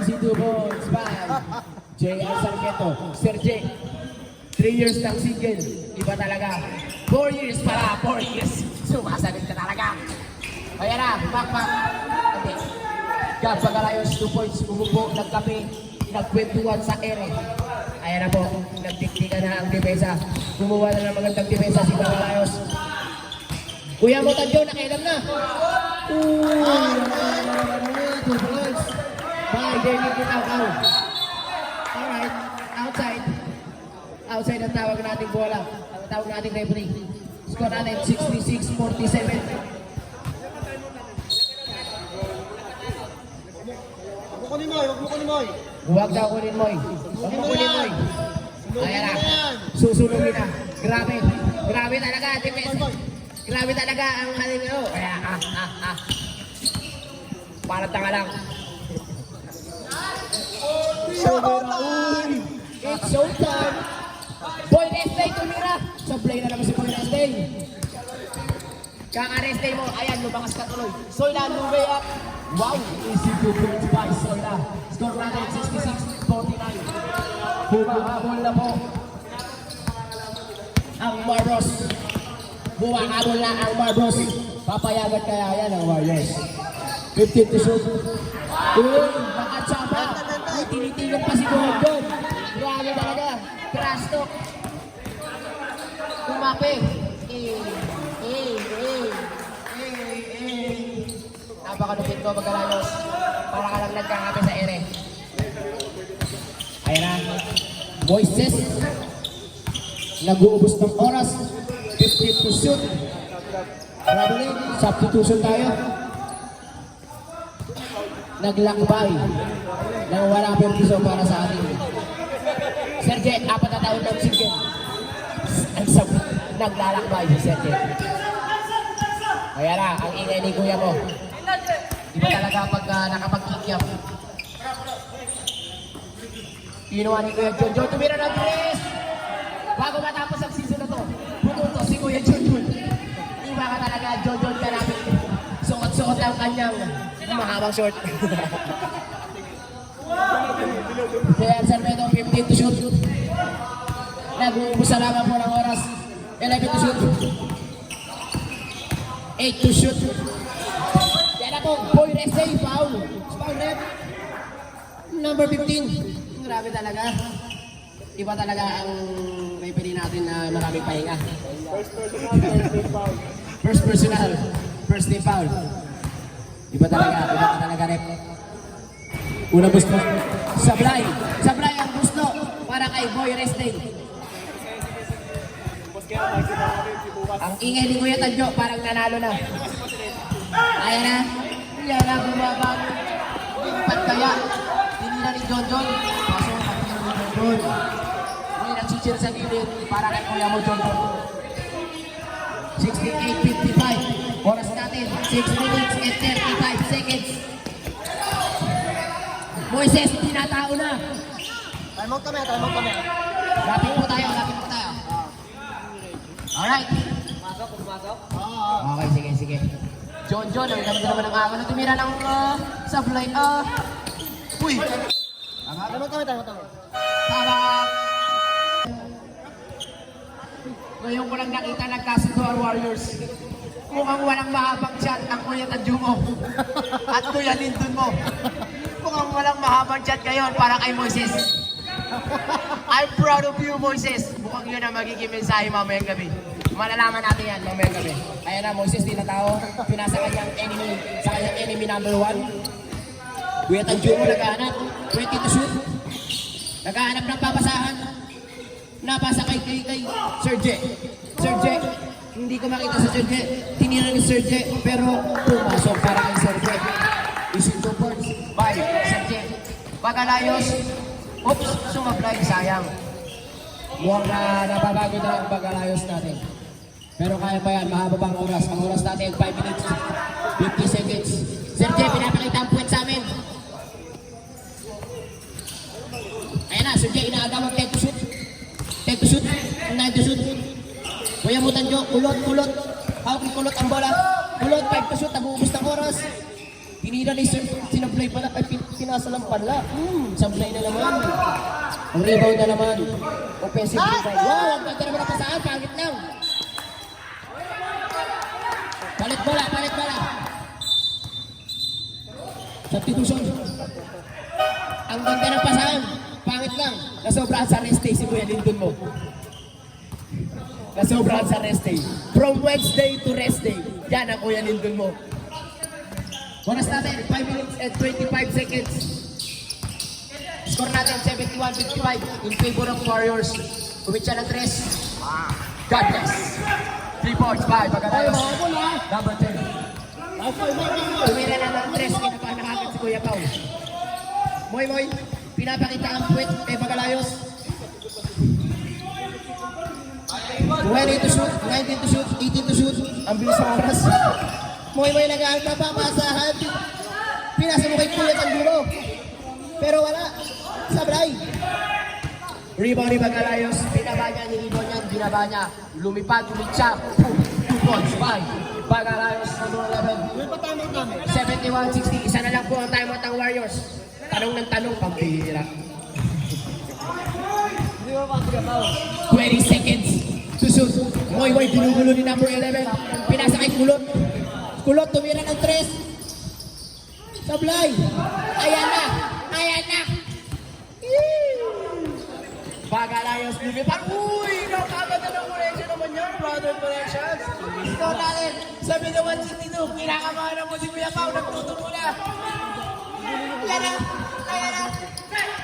Easy 2 points. J.R. Sarmiento. Sir J. 3 years ng single. Iba talaga. 4 years para. 4 years. Sumasagot ka talaga. Ayan na. Back. Okay. Gab Bagalayos. 2 points. Bumubo. Nagkape. Nagkwentuhan sa ere. Ayan na po. Nagdiktikan na ang depensa. Kumuha na ng magandang depensa si Bagalayos. Kuya Mutanjo, nakialam na. Two points. By David Caucao. Alright, outside. outside ang tawag nating bola. Ang tawag nating referee. Score natin 66-47.
Huwag mo kunin mo.
Huwag daw kunin mo. Huwag mo kunin mo. Ayan na. Susunugin na. Grabe. Grabe talaga. Grabe talaga ang haling nyo. Kaya para tanga lang. It's showtime. Boy Restay tumira. Sablay na naman si Boy Restay. Kaka-Restay mo. Ayan, lumangas ka tuloy. Soyla, lumay up. Wow, easy to points by Soyla. Score natin 66-49. Humahabol na po ang Marros. Humahabol na ang Marros. Papayagan kaya yan ang Warriors. 15 to shoot. Baka tsapa. Ay, tinitigan pa si Gordon. Grabe talaga. Trash talk. Kumape. Napakalupit ko Magalayos. Para ka lang nagkakape sa ere. Ayan na. Moises. Nag-uubos ng oras. 15 to shoot. Traveling. Substitution tayo. Naglakbay. Nang wala permiso para sa atin. Sergey, 4 na taon ng single. Naglalakbay si Sergey. Ayan na, ang ingay ni kuya mo. Iba talaga pag nakapag-kikyap. Kinuha ni Kuya John. Tumira ng tres! Bago matapos ang season na to, pututo si Kuya John. Iba ka talaga, John ka namin. Suot-suot ang kanyang mahabang short. Kaya Sarmedo, 15 to shoot. Nag-uubos sa lamang po ng oras. 11 to shoot. 8 to shoot. Kaya na po, Boy Restay, foul. Foul rep. Number 15. Grabe talaga. Iba talaga ang referee natin na maraming pahinga. First personal. First team foul. Iba talaga rep. Una gusto. Sablay ang gusto para kay Boy Restay. Ang ingay ni Kuya Tadyo, parang nanalo na. Ayan na. Ayan na, bumabang. Lipat kaya. Tinila ni John. Pasok ang tinila ni John. May nagsichir sa gilid para kay Kuya mo, John. 68-55. Oras natin, 6 minutes and 35 seconds. Moises, tinatao na.
Time out kami.
Lapit po tayo. Alright. Okay, sige. John, ang ganda naman ng awan. Tumira ng sablay. Uy!
Time out kami.
Tama! Ngayon ko lang nakita nagkasundo ang Warriors. Mukhang walang mahabang chat ang Kuya Tadyo mo. At Kuya Lindon mo. Mukhang walang mahabang chat ngayon para kay Moises. I'm proud of you, Moises. Mukhang yun ang magiging mensahe mamayang gabi. Malalaman natin yan mamayang gabi. Ayan na, Moises, di na tao. Pinasa kanyang enemy number 1. Kuya Tadyo mo naghahanap. 20 to shoot. Naghahanap ng papasahan. Napasa kay Sergey. Hindi ko makita sa Sergey. Tinira ni Sergey, pero pumasok para kay Sergey. Isinto points by Sergey. Magalayos. Oops, sumablay, sayang. Mukhang na nababago na ang Magalayos natin. Pero kaya pa yan, mahaba pang oras. Ang oras natin, 5 minutes, 50 seconds. Sergey, pinapakita ang puwet sa amin. Ayan na, Sergey, inaagaw ang 10 to shoot. 10 to shoot, 9 to shoot. Kuya Mutanjo, kulot. Hawak ni kulot ang bola. Kulot, 5 to shoot, nabuubos ng oras. Tinira ni Sir, sinablay pala, ay pinasalang pala. Sablay na naman. Ang rebound na naman. Offensive rebound. Wow, ang ganda naman ang pasahan, pangit lang. Palit bola. Substitution. Ang ganda ng pasahan, pangit lang. Nasobrahan sa rest day si Kuya Lindon mo. Nasobrahan sa rest day. From Wednesday to rest day. Yan ang Kuya Lindon mo. Oras natin, 5 minutes and 25 seconds. Score natin, 71-55 in favor of Warriors. Kumit siya ng 3. God bless. 3 points by Bagalayos. Number 10. Tumira na ng 3. Pinapaan agad si Kuya Pao. Moy, pinapakita ang puwet kay Bagalayos. 20 to shoot, 19 to shoot, 18 to shoot. Ang bilis ng oras. Moy, nagpapasa. Pinasa mo kay Kuya ang duro. Pero wala. Sablay. Rebound ni Bagalayos. Binaba niya, nilibon niya, binaba niya. Lumipad, siya. 2 points by Bagalayos. Number 11. 71-60. Isa na lang po ang timeout ng Warriors. Tanong ng tanong, pambihira. 20 seconds to shoot. Moy, binugulo ni number 11. Pinasa kay Kulot. Kulot, tumira ng 3. Sablay. Ayan na. Bagalayos, lumipad. Uy, nakaganda ng connection naman yan, brother connections. Ikaw natin, 71-62. Kinakamahan mo si Kuya Pao, nagtuto mo na. Ayan na.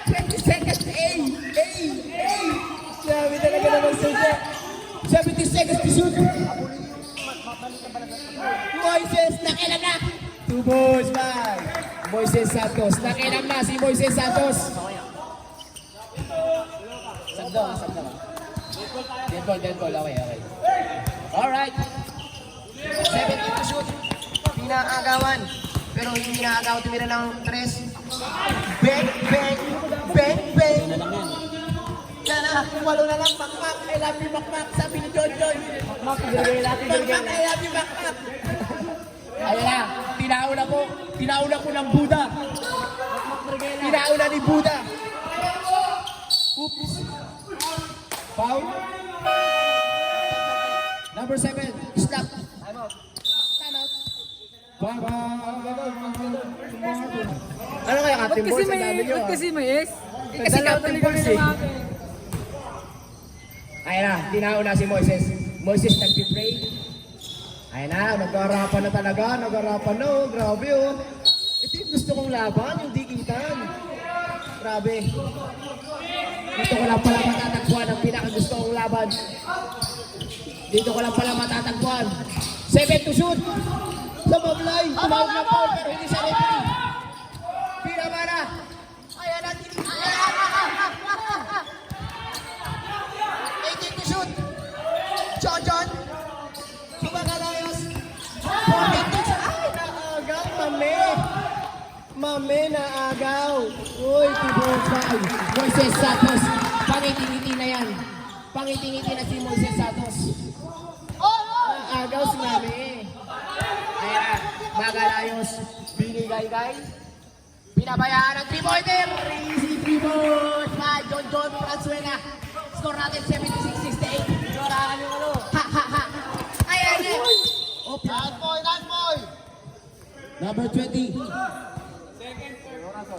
20 seconds. Sabi talaga naman sa 70 seconds to shoot. Moises, nakilam na. 2 balls by Moises Santos. Nakilam na si Moises Santos. Sabdo. Dead ball. Okay. Alright. 70 to shoot. Pinaagawan. Pero hindi pinaagaw. Tumira ng 3. Bang. Yan na, 8 na lang, Makmak. I love you, Makmak. Sabi ni John. Makmak, I love you, Makmak. Ayan na, tinauna po ng Buddha. Tinauna ni Buddha. Oops. Foul. Number 7, stop. Time out. Ano kaya Captain Balls? Ang dami nyo.
Ba't kasi may S?
Kasi Captain Balls eh. Ayan na, tinauna si Moises. Moises nag-pray. Ayan na, nag-arapan na talaga. Oh, grabe oh. Ito yung gusto kong laban, yung dikitan. Grabe. Dito ko lang pala matatagpuan ang pinakagusto kong laban. Dito ko lang pala matatagpuan. 7 to shoot. Sa Mablay, tumawag na foul pero hindi siya referee. Pinaba na. Ayan na, 18 to shoot. John. Bagalayos. 14 to shoot. Ay, naagaw, Mame, naagaw. Uy, 2 balls by Moises Santos. Pangiti-ngiti na yan. Pangiti-ngiti na si Moises Santos. Naagaw si Mame. Ayan na, Bagalayos. Binigay. Pinabayaan ang 3-pointer. Easy 3 balls by John Franzuela. Score natin 76-68. Jorahan yung ano. Ha. Ayan na.
Nice boy.
Number 20.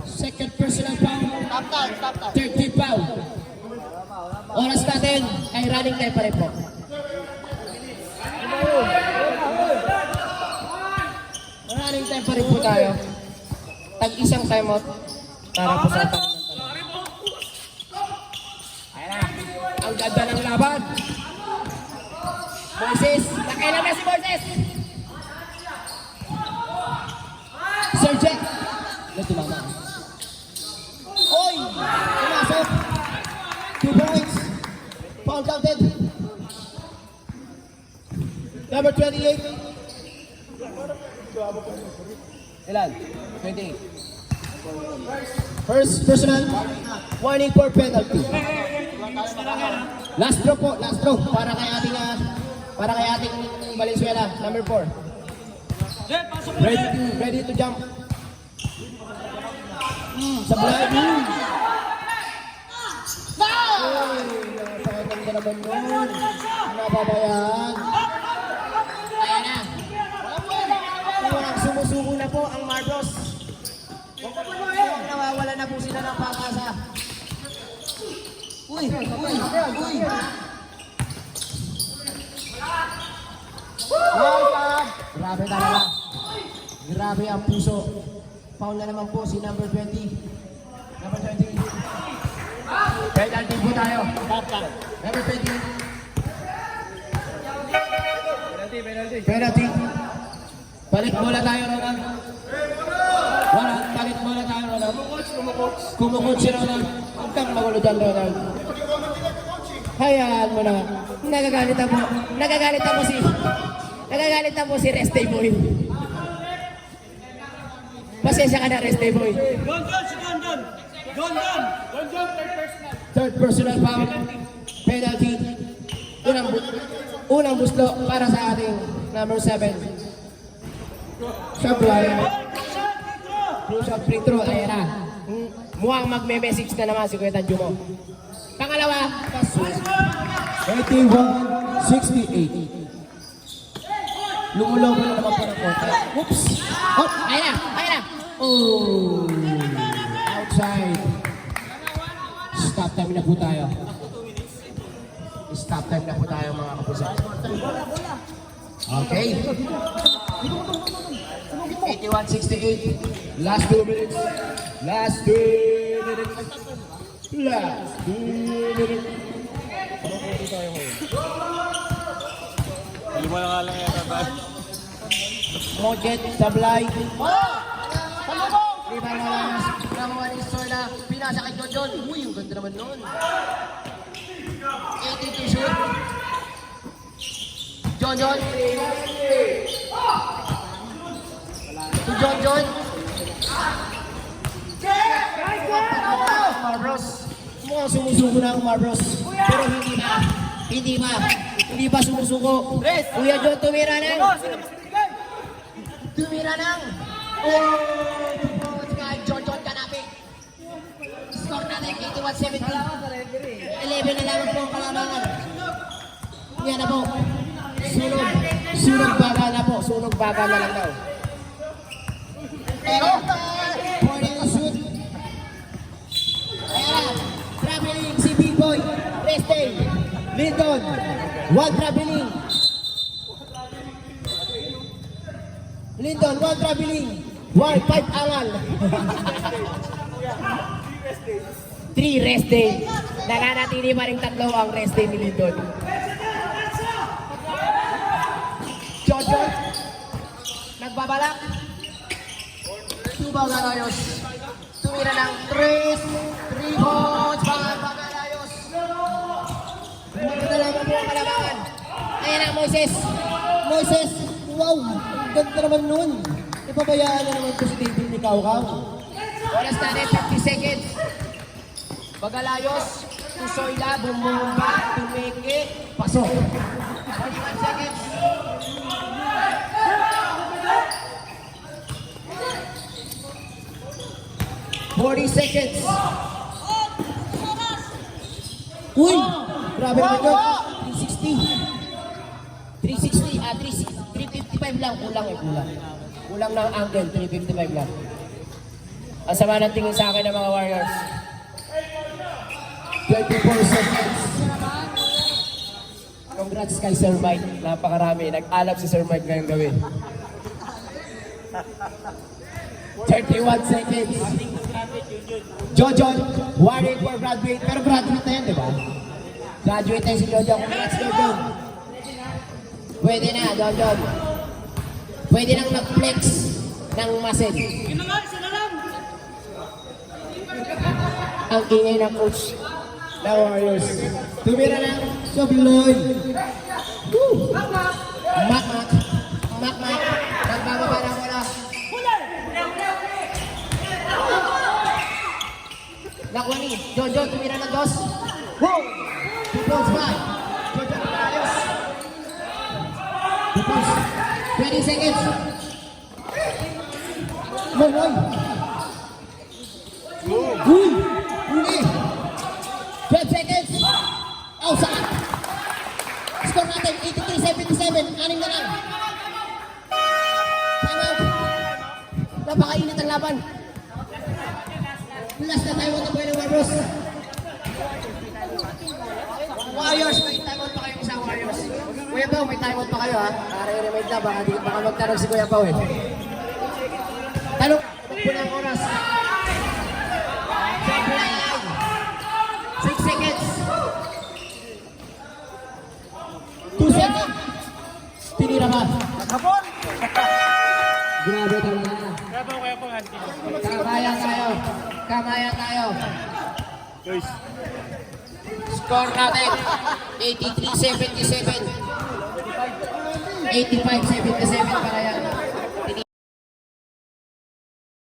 Second personal foul.
Stop time.
30 foul. Oras natin ay running time pa rin po. Running time pa rin po tayo. Tag-isang timeout para po sa tanong ng tanong. Ayan na. Ang ganda ng laban. Moises. Nakailan na si Moises. Sergio. Tumama. Oy! Pumasok. 2 points. Foul counted. Number 28. Ilan? 28. First personal. Warning for penalty. Last throw po. Para kay ating Valenzuela. Number 4. Ready to jump. Sablay. Napakaganda naman yun. Nababayaan. Ayan na. Sumusuko na po ang Marbros. Nawawala na po sila ng pag-asa. Uy. Grabe talaga. Grabe ang puso. Foul na naman po si number 20. Number 20. Penalty po tayo. Number 20. Penalty. Balik bola tayo, Ronald. Wala, balik bola tayo, Ronald. Kumukot si Ronald. Huwag kang magulo dyan, Ronald. Hayaan mo na. Nagagalit na po si Reste Boy. Pasensya ka na, Reste Boy. Third personal foul. Penalty. Unang buslo para sa ating number 7. Sablay. Crucial free throw. Ayan na. Mukhang magme-message na naman si Kuya Tanjo mo. Pangalawa, paso.
81-68. Lumulaw mo na naman po ng konti. Oops!
Oh, ayan na. Oh.
Outside.
Stop time na po tayo. Stop time na po tayo mga kapusa. Okay. 81-68. Last 2 minutes. Last 2 minutes.
Lima na nga lang yata tayo.
Mojet, Sablay. Lima na lang. Nakuha ni Sola. Pinasa kay John. Uy, ang ganda naman nun. 82 shoot. John. To John. Marbros. Mukhang sumusuko na ang Marbros. Pero hindi pa sumusuko. Kuya John, tumira nang. John Canapig. Score natin 81-70. 11 na lamang po ang kalamangan. Yan na po. Sunog baga na lang daw. Morning shoot. Ayan na. Traveling si Big Boy. Reste. Lyndon. One traveling. Lyndon, one traveling. 5 angal. 3 rest day. Nananatili pa rin 3 ang rest day ni Lyndon. John. Nagbabalak. Tubaw Galayos. Tumira ng 3 points. Bagalayos. Magdala mo po ang kalabangan. Ayan ang Moises.
Wow! Ang ganda naman nun. Ipabayaan na naman ko si David ni Kaukaw.
Oras na rin, 50 seconds. Bagalayos. Tusoyla. Bumumba. Tumeke. Pasok. 41 seconds.
Uy! Grabe naman yun.
355 lang. Kulang ng angle. 355 lang. Ang sama ng tingin sa akin ng mga Warriors.
24 seconds.
Congrats kay Sir Mike. Napakarami. Nag-alap si Sir Mike ngayong gabi. 31 seconds. Jojon, warning for graduate. Pero graduate na yan, di ba? Graduate na si Jojon. Congrats, Jojon. Pwede na, Jojon. Pwede nang mag-flex ng muscle. Ang ingay ng coach ng Warriors. Tumira na.
Sablay.
Mak. Nagbababa na muna. Nakuha ni Jojon, tumira ng 2. Wow! 2 points ba? Jojon Galayos. 2 points. 20 seconds.
Manoy.
Uy! 12 seconds. Outside. Score natin, 83-77. 6 na lang. Time out. Napakainit ang laban. Last na time out na po ng Warriors. Warriors, may time out pa kayo sa Warriors. Kuya Pao, may time out pa kayo ha. Para i-remind na, baka magtanong si Kuya Pao eh. Tanong, po ng oras. seconds. 2 seconds. Tinira ba?
Hapon!
Grabe talaga. Kamaya tayo. Kamaya tayo. Score natin, 83-77. 85-77.